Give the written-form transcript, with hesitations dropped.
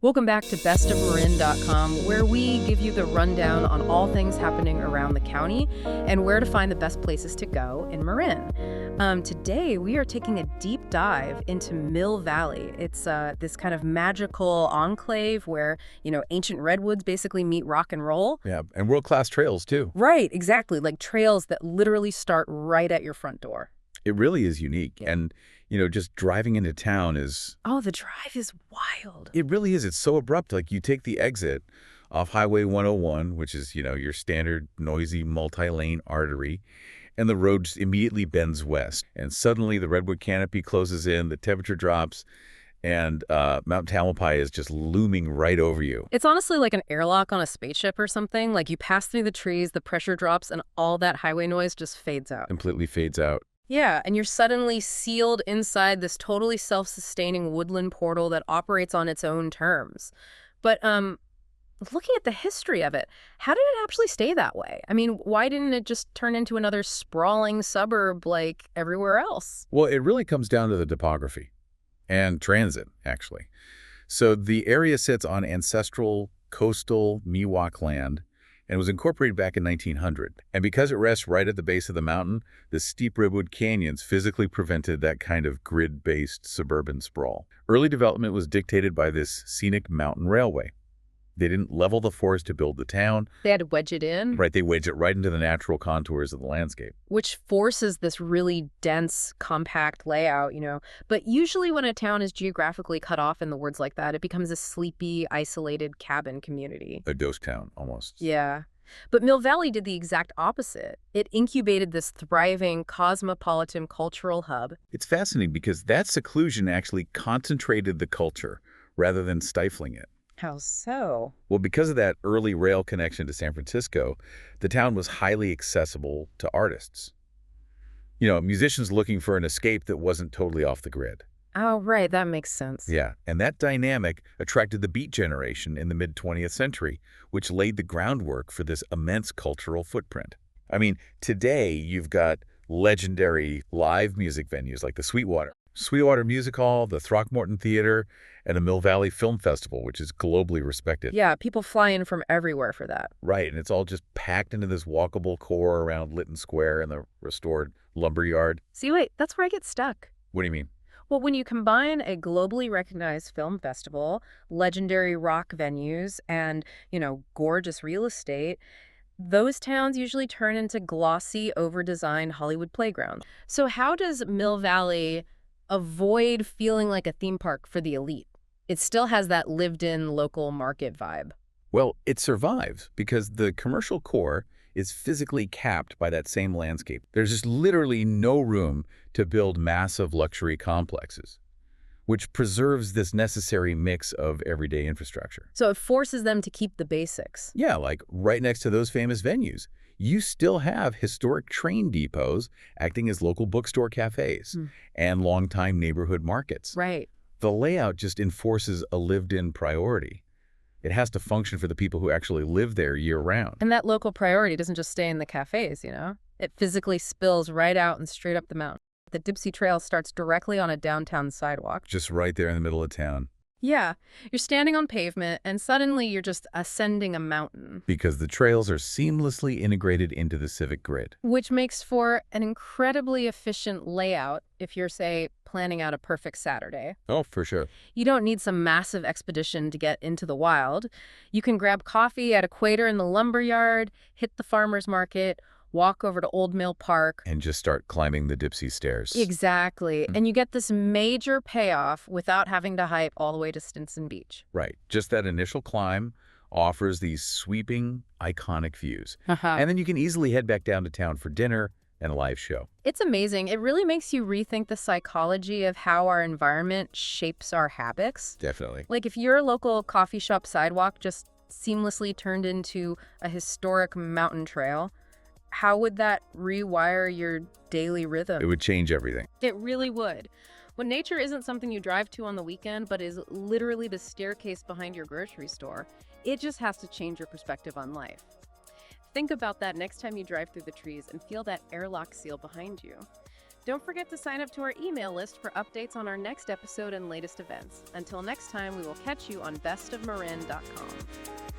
Welcome back to bestofmarin.com, where we give you the rundown on all things happening around the county and where to find the best places to go in Marin. Today, we are taking a deep dive into Mill Valley. It's this kind of magical enclave where, ancient redwoods basically meet rock and roll. Yeah, and world-class trails, too. Right, exactly, like trails that literally start right at your front door. It really is unique. Yeah. And, just driving into town is... Oh, the drive is wild. It really is. It's so abrupt. Like, you take the exit off Highway 101, which is, your standard noisy multi-lane artery, and the road just immediately bends west. And suddenly the redwood canopy closes in, the temperature drops, and Mount Tamalpais is just looming right over you. It's honestly like an airlock on a spaceship or something. Like you pass through the trees, the pressure drops, and all that highway noise just fades out. Completely fades out. Yeah, and you're suddenly sealed inside this totally self-sustaining woodland portal that operates on its own terms. But looking at the history of it, how did it actually stay that way? I mean, why didn't it just turn into another sprawling suburb like everywhere else? Well, it really comes down to the topography and transit, actually. So the area sits on ancestral coastal Miwok land and was incorporated back in 1900. And because it rests right at the base of the mountain, the steep redwood canyons physically prevented that kind of grid-based suburban sprawl. Early development was dictated by this scenic mountain railway. They didn't level the forest to build the town. They had to wedge it in? Right, they wedged it right into the natural contours of the landscape. Which forces this really dense, compact layout, But usually when a town is geographically cut off in the words like that, it becomes a sleepy, isolated cabin community. A ghost town, almost. Yeah. But Mill Valley did the exact opposite. It incubated this thriving, cosmopolitan cultural hub. It's fascinating because that seclusion actually concentrated the culture rather than stifling it. How so? Well, because of that early rail connection to San Francisco, the town was highly accessible to artists. Musicians looking for an escape that wasn't totally off the grid. Oh, right. That makes sense. Yeah, and that dynamic attracted the Beat generation in the mid-20th century, which laid the groundwork for this immense cultural footprint. I mean, today you've got legendary live music venues like the Sweetwater Music Hall, the Throckmorton Theater, and the Mill Valley Film Festival, which is globally respected. Yeah, people fly in from everywhere for that. Right, and it's all just packed into this walkable core around Lytton Square and the restored lumberyard. See, wait, that's where I get stuck. What do you mean? Well, when you combine a globally recognized film festival, legendary rock venues, and, gorgeous real estate, those towns usually turn into glossy, over-designed Hollywood playgrounds. So how does Mill Valley avoid feeling like a theme park for the elite? It still has that lived-in local market vibe. Well, it survives because the commercial core is physically capped by that same landscape. There's just literally no room to build massive luxury complexes, which preserves this necessary mix of everyday infrastructure. So it forces them to keep the basics. Yeah, like right next to those famous venues. You still have historic train depots acting as local bookstore cafes and longtime neighborhood markets. Right. The layout just enforces a lived-in priority. It has to function for the people who actually live there year-round. And that local priority doesn't just stay in the cafes, It physically spills right out and straight up the mountain. The Dipsea Trail starts directly on a downtown sidewalk. Just right there in the middle of town. Yeah, you're standing on pavement, and suddenly you're just ascending a mountain. Because the trails are seamlessly integrated into the civic grid. Which makes for an incredibly efficient layout if you're, say, planning out a perfect Saturday. Oh, for sure. You don't need some massive expedition to get into the wild. You can grab coffee at Equator in the lumberyard, hit the farmer's market, walk over to Old Mill Park. And just start climbing the Dipsea stairs. Exactly. And you get this major payoff without having to hike all the way to Stinson Beach. Right. Just that initial climb offers these sweeping, iconic views. And then you can easily head back down to town for dinner and a live show. It's amazing. It really makes you rethink the psychology of how our environment shapes our habits. Definitely. Like if your local coffee shop sidewalk just seamlessly turned into a historic mountain trail, how would that rewire your daily rhythm? It would change everything. It really would. When nature isn't something you drive to on the weekend, but is literally the staircase behind your grocery store, it just has to change your perspective on life. Think about that next time you drive through the trees and feel that airlock seal behind you. Don't forget to sign up to our email list for updates on our next episode and latest events. Until next time, we will catch you on bestofmarin.com.